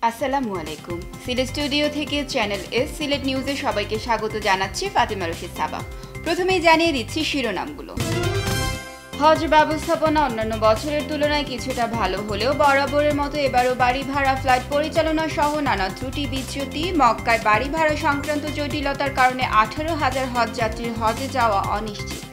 আসসালামু আলাইকুম। সিলেট স্টুডিও থেকে চ্যানেল এস সিলেট নিউজে সবাইকে স্বাগত জানাচ্ছি ফাতিমা রশিদ সাবা। প্রথমেই জানিয়ে দিচ্ছি শিরোনামগুলো। হজ ব্যবস্থাপনা অন্যান্য বছরের তুলনায় কিছুটা ভালো হলেও বরাবরের মতো এবারও বাড়ি ভাড়া ফ্লাইট পরিচালনা সহ নানা ত্রুটি বিচ্যুতি। মক্কায় বাড়ি ভাড়া সংক্রান্ত জটিলতার কারণে 18,000 হজ যাত্রীর হজে যাওয়া অনিশ্চিত।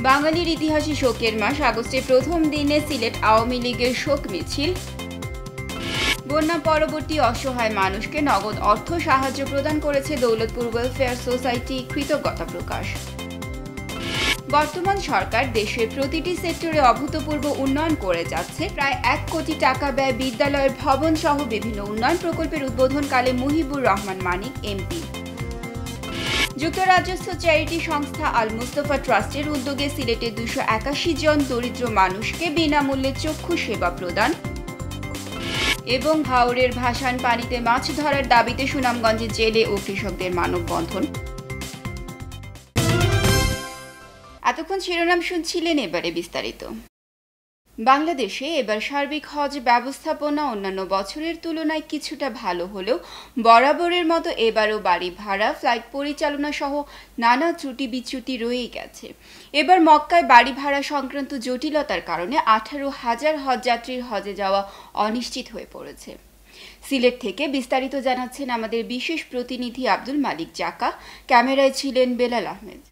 বাঙালির ইতিহাসে শোকের মাস, আগস্টের প্রথম দিনে সিলেট আওয়ামী লীগের শোক মিছিল। বন্যা পরবর্তী অসহায় মানুষকে নগদ অর্থ সাহায্য প্রদান করেছে দৌলতপুর ওয়েলফেয়ার সোসাইটি, কৃতজ্ঞতা প্রকাশ। বর্তমান সরকার দেশের প্রতিটি সেক্টরে অভূতপূর্ব উন্নয়ন করে যাচ্ছে। প্রায় 1 কোটি টাকা ব্যয় বিদ্যালয়ের ভবন সহ বিভিন্ন উন্নয়ন প্রকল্পের উদ্বোধনকালে মুহিবুর রহমান মানিক এমপি। যুক্তরাজ্যস্থ চ্যারিটি সংস্থা আল মুস্তফা ট্রাস্টের উদ্যোগে সিলেটে 281 জন দরিদ্র মানুষকে বিনামূল্যে চক্ষু সেবা প্রদান এবং হাওরের ভাসান পানিতে মাছ ধরার দাবিতে সুনামগঞ্জে জেলে ও কৃষকদের মানববন্ধন। এতক্ষণ শিরোনাম শুনছিলেন, এবারে বিস্তারিত। বাংলাদেশে এবার সার্বিক হজ ব্যবস্থাপনা অন্যান্য বছরের তুলনায় কিছুটা ভালো হলেও বরাবরের মতো এবারও বাড়ি ভাড়া, ফ্লাইট পরিচালনা সহ নানা ত্রুটি বিচ্যুতি রয়েই গেছে। এবার মক্কায় বাড়ি ভাড়া সংক্রান্ত জটিলতার কারণে 18,000 হজযাত্রীর হজে যাওয়া অনিশ্চিত হয়ে পড়েছে। সিলেট থেকে বিস্তারিত জানাচ্ছেন আমাদের বিশেষ প্রতিনিধি আব্দুল মালিক জাকা। ক্যামেরায় ছিলেন বেলাল আহমেদ।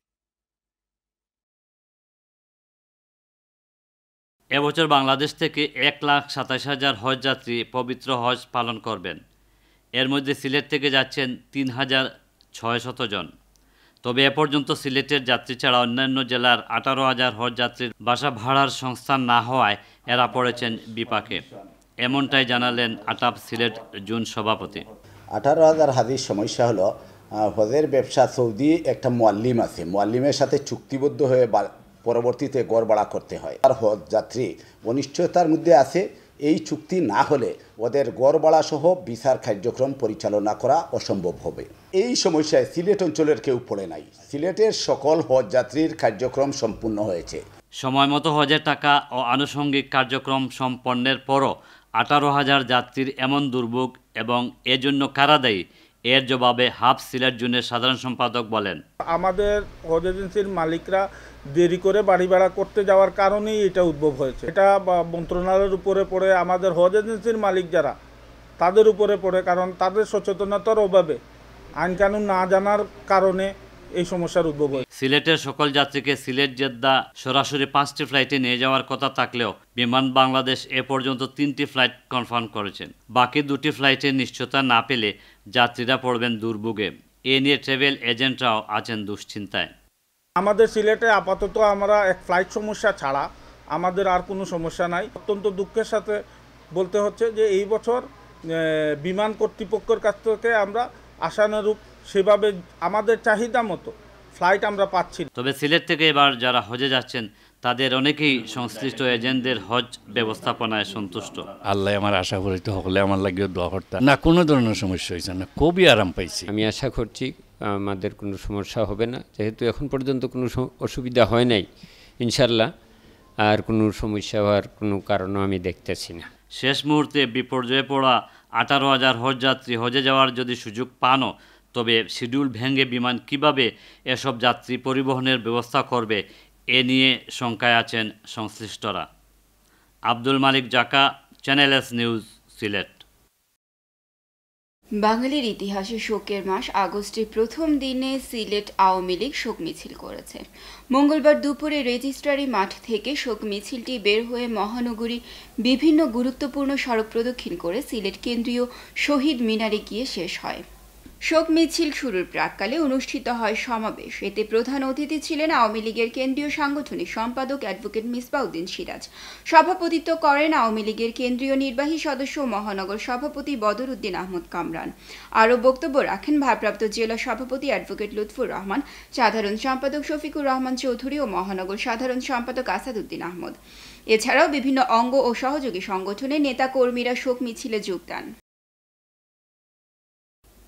এবছর বাংলাদেশ থেকে 1,27,000 হজযাত্রী পবিত্র হজ পালন করবেন। এর মধ্যে সিলেট থেকে যাচ্ছেন 3,600 জন। তবে এ পর্যন্ত সিলেটের যাত্রী ছাড়া অন্যান্য জেলার 18,000 হজযাত্রীর বাসা ভাড়ার সংস্থান না হওয়ায় এরা পড়েছেন বিপাকে। এমনটাই জানালেন আটাপ সিলেট জোন সভাপতি। 18,000 হাজির সমস্যা হলো হজের ব্যবসা। সৌদি একটা মুয়াল্লিম আছে, মুয়াল্লিমের সাথে চুক্তিবদ্ধ হয়ে পরবর্তীতে গড় ভাড়া করতে হয়। আর হজ যাত্রী অনিশ্চয়তার মধ্যে আছে। এই চুক্তি না হলে ওদের গড় ভাড়া সহ ভিসার কার্যক্রম পরিচালনা করা অসম্ভব হবে। এই সমস্যায় সিলেট অঞ্চলের কেউ পড়ে নাই। সিলেটের সকল হজ যাত্রীর কার্যক্রম সম্পূর্ণ হয়েছে। সময় মতো হজের টাকা ও আনুষঙ্গিক কার্যক্রম সম্পন্নের পরও 18,000 যাত্রীর এমন দুর্ভোগ এবং এজন্য কারা দায়ী, এর জবাবে হাফ সিলেট জোনের সাধারণ সম্পাদক বলেন, আমাদের হজ এজেন্সির মালিকরা দেরি করে বাড়ি ভাড়া করতে যাওয়ার কারণেই এটা উদ্ভব হয়েছে। এটা মন্ত্রণালয়ের উপরে পড়ে, আমাদের হজ এজেন্সির মালিক যারা তাদের উপরে পড়ে, কারণ তাদের সচেতনতার অভাবে, আইন কানুন না জানার কারণে এই সমস্যার উদ্ভব হয়। সিলেটের সকল যাত্রীকে সিলেট জেদ্দা সরাসরি 5টি ফ্লাইটে নিয়ে যাওয়ার কথা থাকলেও বিমান বাংলাদেশ এ পর্যন্ত 3টি ফ্লাইট কনফার্ম করেছেন। বাকি 2টি ফ্লাইটের নিশ্চয়তা না পেলে যাত্রীরা পড়বেন দুর্ভোগে। এ নিয়ে ট্রাভেল এজেন্টরাও আছেন দুশ্চিন্তায়। আমাদের সিলেটে আপাতত আমরা এক ফ্লাইট সমস্যা ছাড়া আমাদের আর কোনো সমস্যা নাই। অত্যন্ত দুঃখের সাথে বলতে হচ্ছে যে এই বছর বিমান কর্তৃপক্ষের কাছ থেকে আমরা আশানুরূপ সেভাবে আমাদের চাহিদা মতো ফ্লাইট আমরা পাচ্ছি। তবে সিলেট থেকে এবার যারা হজে যাচ্ছেন তাদের অনেকেই সংশ্লিষ্ট এজেন্টদের হজ ব্যবস্থাপনায় সন্তুষ্ট। আল্লাহ আমার আশা করিতে হলে আমার লাগিয়ে দোয়া করতে না, কোনো ধরনের সমস্যা হয়েছে না, খুবই আরাম পাইছি। আমি আশা করছি আমাদের কোনো সমস্যা হবে না, যেহেতু এখন পর্যন্ত কোনো অসুবিধা হয় নাই। ইনশাল্লাহ আর কোনো সমস্যা হওয়ার কোনো কারণও আমি দেখতেছি না। শেষ মুহূর্তে বিপর্যয়ে পড়া 18,000 হজযাত্রী হজে যাওয়ার যদি সুযোগ পানও, তবে শিডিউল ভেঙে বিমান কিভাবে এসব যাত্রী পরিবহনের ব্যবস্থা করবে, এ নিয়ে শঙ্কায় আছেন সংশ্লিষ্টরা। আব্দুল মালিক জাকা, চ্যানেল এস নিউজ, সিলেট। বাঙালির ইতিহাসে শোকের মাস, আগস্টের প্রথম দিনে সিলেট আওয়ামী লীগ শোক মিছিল করেছে। মঙ্গলবার দুপুরে রেজিস্ট্রারি মাঠ থেকে শোক মিছিলটি বের হয়ে মহানগরীর বিভিন্ন গুরুত্বপূর্ণ সড়ক প্রদক্ষিণ করে সিলেট কেন্দ্রীয় শহীদ মিনারে গিয়ে শেষ হয়। শোক মিছিল শুরুর প্রাক্কালে অনুষ্ঠিত হয় সমাবেশ। এতে প্রধান অতিথি ছিলেন আওয়ামী লীগের কেন্দ্রীয় সাংগঠনিক সম্পাদক অ্যাডভোকেট মিসবাউদ্দিন সিরাজ। সভাপতিত্ব করেন আওয়ামী লীগের কেন্দ্রীয় নির্বাহী সদস্য মহানগর সভাপতি বদরউদ্দিন আহমদ কামরান। আরও বক্তব্য রাখেন ভারপ্রাপ্ত জেলা সভাপতি অ্যাডভোকেট লুৎফুর রহমান, সাধারণ সম্পাদক শফিকুর রহমান চৌধুরী ও মহানগর সাধারণ সম্পাদক আসাদউদ্দিন আহমদ। এছাড়াও বিভিন্ন অঙ্গ ও সহযোগী সংগঠনের নেতা কর্মীরা শোক মিছিলে যোগ দেন।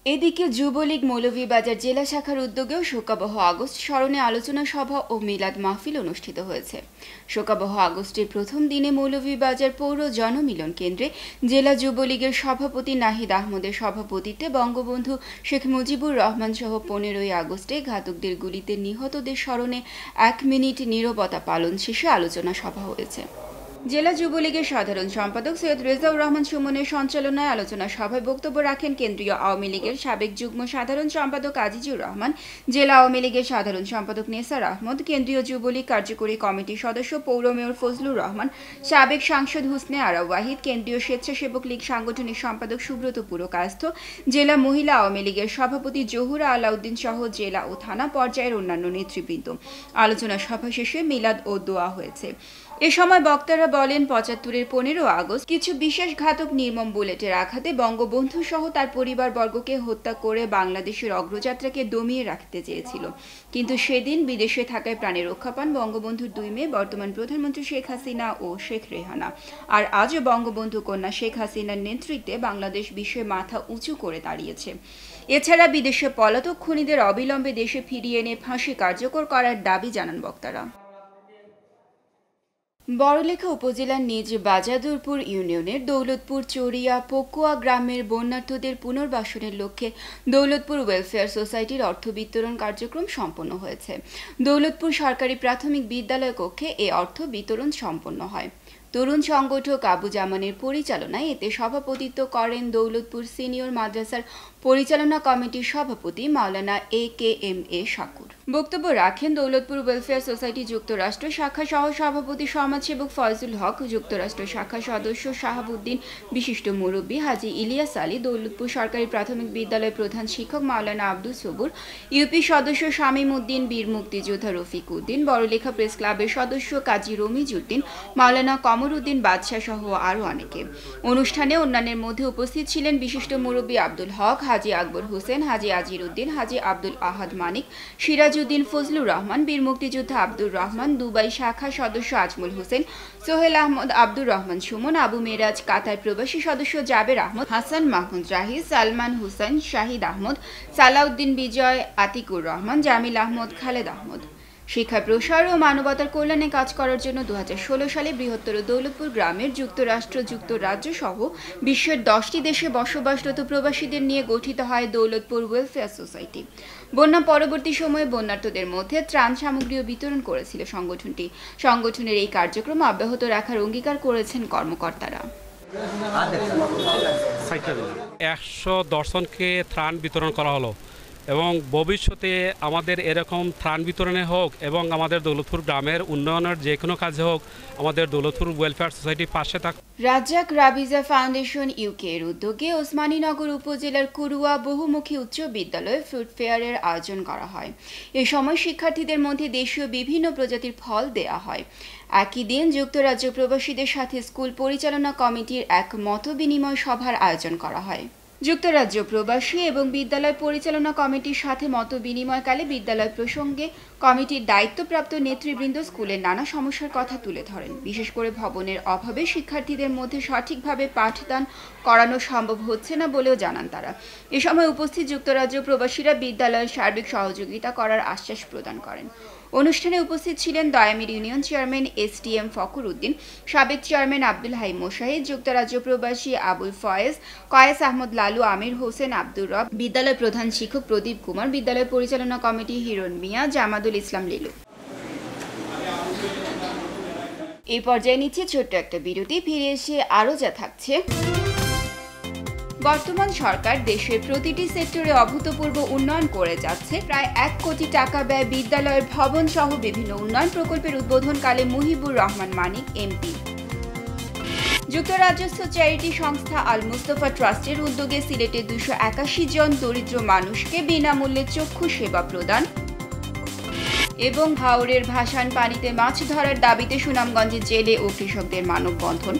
এদিকে যুবলীগ মৌলভীবাজার জেলা শাখার উদ্যোগেও শোকাবহ আগস্ট স্মরণে আলোচনা সভা ও মিলাদ মাহফিল অনুষ্ঠিত হয়েছে। শোকাবহ আগস্টের প্রথম দিনে মৌলভীবাজার পৌর জনমিলন কেন্দ্রে জেলা যুবলীগের সভাপতি নাহিদ আহমদের সভাপতিত্বে বঙ্গবন্ধু শেখ মুজিবুর রহমান সহ 15ই আগস্টে ঘাতকদের গুলিতে নিহতদের স্মরণে 1 মিনিট নীরবতা পালন শেষে আলোচনা সভা হয়েছে। জেলা যুবলীগের সাধারণ সম্পাদক সৈয়দ রেজাউর রহমান সুমনের সঞ্চালনায় আলোচনা সভায় বক্তব্য রাখেন কেন্দ্রীয় আওয়ামী লীগের সাবেক যুগ্ম সাধারণ সম্পাদক আজিজুর রহমান, জেলা আওয়ামী লীগের সাধারণ সম্পাদক নেসার আহমদ, কেন্দ্রীয় যুবলীগ কার্যকরী কমিটির সদস্য পৌর মেয়র ফজলুর রহমান, সাবেক সাংসদ হুসনে আরা ওয়াহিদ, কেন্দ্রীয় স্বেচ্ছাসেবক লীগ সাংগঠনিক সম্পাদক সুব্রত পুরকায়স্থ, জেলা মহিলা আওয়ামী লীগের সভাপতি জহুরা আলাউদ্দিন সহ জেলা ও থানা পর্যায়ের অন্যান্য নেতৃবৃন্দ। আলোচনা সভা শেষে মিলাদ ও দোয়া হয়েছে। এ সময় বক্তারা বলেন, 75-এর 15 আগস্ট কিছু বিশ্বাসঘাতক নির্মম বুলেটের আঘাতে বঙ্গবন্ধু সহ তার পরিবারবর্গকে হত্যা করে বাংলাদেশের অগ্রযাত্রাকে দমিয়ে রাখতে চেয়েছিল, কিন্তু সেদিন বিদেশে থাকায় প্রাণে রক্ষা পান বঙ্গবন্ধুর 2 মেয়ে বর্তমান প্রধানমন্ত্রী শেখ হাসিনা ও শেখ রেহানা। আর আজও বঙ্গবন্ধু কন্যা শেখ হাসিনার নেতৃত্বে বাংলাদেশ বিশ্বে মাথা উঁচু করে দাঁড়িয়েছে। এছাড়া বিদেশে পলাতক খুনিদের অবিলম্বে দেশে ফিরিয়ে এনে ফাঁসি কার্যকর করার দাবি জানান বক্তারা। বড়লেখা উপজেলার নিজ বাজাদুরপুর ইউনিয়নের দৌলতপুর চরিয়া পকুয়া গ্রামের বন্যার্থদের পুনর্বাসনের লক্ষ্যে দৌলতপুর ওয়েলফেয়ার সোসাইটির অর্থ বিতরণ কার্যক্রম সম্পন্ন হয়েছে। দৌলতপুর সরকারি প্রাথমিক বিদ্যালয় কক্ষে এ অর্থ বিতরণ সম্পন্ন হয়। তরুণ সংগঠক আবু জামানের পরিচালনায় এতে সভাপতিত্ব করেন দৌলতপুর সিনিয়র মাদ্রাসার পরিচালনা কমিটির সভাপতি মাওলানা AKMA শাকুর। বক্তব্য রাখেন দৌলতপুর ওয়েলফেয়ার সোসাইটি যুক্তরাষ্ট্র শাখা সহ সভাপতি সমাজসেবক ফয়জুল হক, যুক্তরাষ্ট্র শাখা সদস্য শাহাবুদ্দিন, বিশিষ্ট মুরব্বী হাজি ইলিয়াস আলী, দৌলতপুর সরকারি প্রাথমিক বিদ্যালয় প্রধান শিক্ষক মাওলানা আব্দুল সবুর, ইউপি সদস্য শামীম উদ্দিন, বীর মুক্তিযোদ্ধা রফিক উদ্দিন, বড়লেখা প্রেস ক্লাবের সদস্য কাজী রমিজউদ্দিন, মাওলানা কমরউদ্দিন বাদশাহ সহ আরও অনেকে। অনুষ্ঠানে অন্যান্যের মধ্যে উপস্থিত ছিলেন বিশিষ্ট মুরব্বী আব্দুল হক, হাজি আকবর হোসেন, হাজি আজির উদ্দিন, হাজি আব্দুল আহাদ মানিক, সিরাজউদ্দিন, ফজলুর রহমান, বীর মুক্তিযোদ্ধা আব্দুর রহমান, দুবাই শাখা সদস্য আজমল হোসেন, সোহেল আহমদ, আব্দুর রহমান সুমন, আবু মেরাজ, কাতার প্রবাসী সদস্য জাবের আহমদ, হাসান মাহমুদ রাহি, সালমান হুসেন, শাহিদ আহমদ, সালাউদ্দিন বিজয়, আতিকুর রহমান, জামিল আহমদ, খালেদ আহমদ। শিক্ষা প্রসার ও মানবতার কল্যাণে কাজ করার জন্য 2016 সালে বৃহত্তর দৌলতপুর গ্রামের যুক্তরাষ্ট্র, যুক্তরাজ্য সহ বিশ্বের 10টি দেশে বসবাসরত প্রবাসীদের নিয়ে গঠিত হয় দৌলতপুর ওয়েলফেয়ার সোসাইটি। বন্যা পরবর্তী সময়ে বন্যার্থদের মধ্যে ত্রাণ সামগ্রীও বিতরণ করেছিল সংগঠনটি। সংগঠনের এই কার্যক্রম অব্যাহত রাখার অঙ্গীকার করেছেন কর্মকর্তারা। 110 জনকে ত্রাণ বিতরণ করা হলো এবং ভবিষ্যতে আমাদের এরকম ত্রাণ বিতরণে হোক এবং আমাদের দৌলতপুর গ্রামের উন্নয়নের যে কোনো কাজে হোক আমাদের দৌলতপুর ওয়েলফেয়ার সোসাইটির পাশে থাক। রাজ্জাক রাবিজা ফাউন্ডেশন ইউকে এর উদ্যোগে ওসমানীনগর উপজেলার কুরুয়া বহুমুখী উচ্চ বিদ্যালয়ে ফ্রুট ফেয়ারের আয়োজন করা হয়। এ সময় শিক্ষার্থীদের মধ্যে দেশীয় বিভিন্ন প্রজাতির ফল দেয়া হয়। একই দিন যুক্তরাজ্য প্রবাসীদের সাথে স্কুল পরিচালনা কমিটির এক মতবিনিময় সভার আয়োজন করা হয়। যুক্তরাজ্য প্রবাসী এবং বিদ্যালয় পরিচালনা কমিটির সাথে মত বিনিময়কালে বিদ্যালয় প্রসঙ্গে কমিটির দায়িত্বপ্রাপ্ত নেতৃবৃন্দ স্কুলের নানা সমস্যার কথা তুলে ধরেন। বিশেষ করে ভবনের অভাবে শিক্ষার্থীদের মধ্যে সঠিকভাবে পাঠদান করানো সম্ভব হচ্ছে না বলেও জানান তারা। এ সময় উপস্থিত যুক্তরাজ্য প্রবাসীরা বিদ্যালয়ের সার্বিক সহযোগিতা করার আশ্বাস প্রদান করেন। অনুষ্ঠানে উপস্থিত ছিলেন দয়ামির ইউনিয়ন চেয়ারম্যান STM ফখর উদ্দিন, সাবেক চেয়ারম্যান আব্দুল হাই মোশাহিদ, যুক্তরাজ্য প্রবাসী আবুল ফয়েজ, কয়েস আহমদ লালু, আমির হোসেন, আব্দুর রব, বিদ্যালয় প্রধান শিক্ষক প্রদীপ কুমার, বিদ্যালয় পরিচালনা কমিটি হিরণ মিয়া, জামাদুল ইসলাম লিলু। এই পর্যায়ে নিচ্ছে ছোট্ট একটা বিরতি, ফিরে এসে আরও যা থাকছে। বর্তমান সরকার দেশের প্রতিটি সেক্টরে অভূতপূর্ব উন্নয়ন করে যাচ্ছে। প্রায় 1 কোটি টাকা ব্যয় বিদ্যালয়ের ভবন সহ বিভিন্ন উন্নয়ন প্রকল্পের উদ্বোধনকালে মুহিবুর রহমান মানিক MP। যুক্তরাজ্যস্থ চ্যারিটি সংস্থা আল মুস্তফা ট্রাস্টের উদ্যোগে সিলেটে 281 জন দরিদ্র মানুষকে বিনামূল্যে চক্ষু সেবা প্রদান এবং হাওরের ভাসান পানিতে মাছ ধরার দাবিতে সুনামগঞ্জে জেলে ও কৃষকদের মানববন্ধন।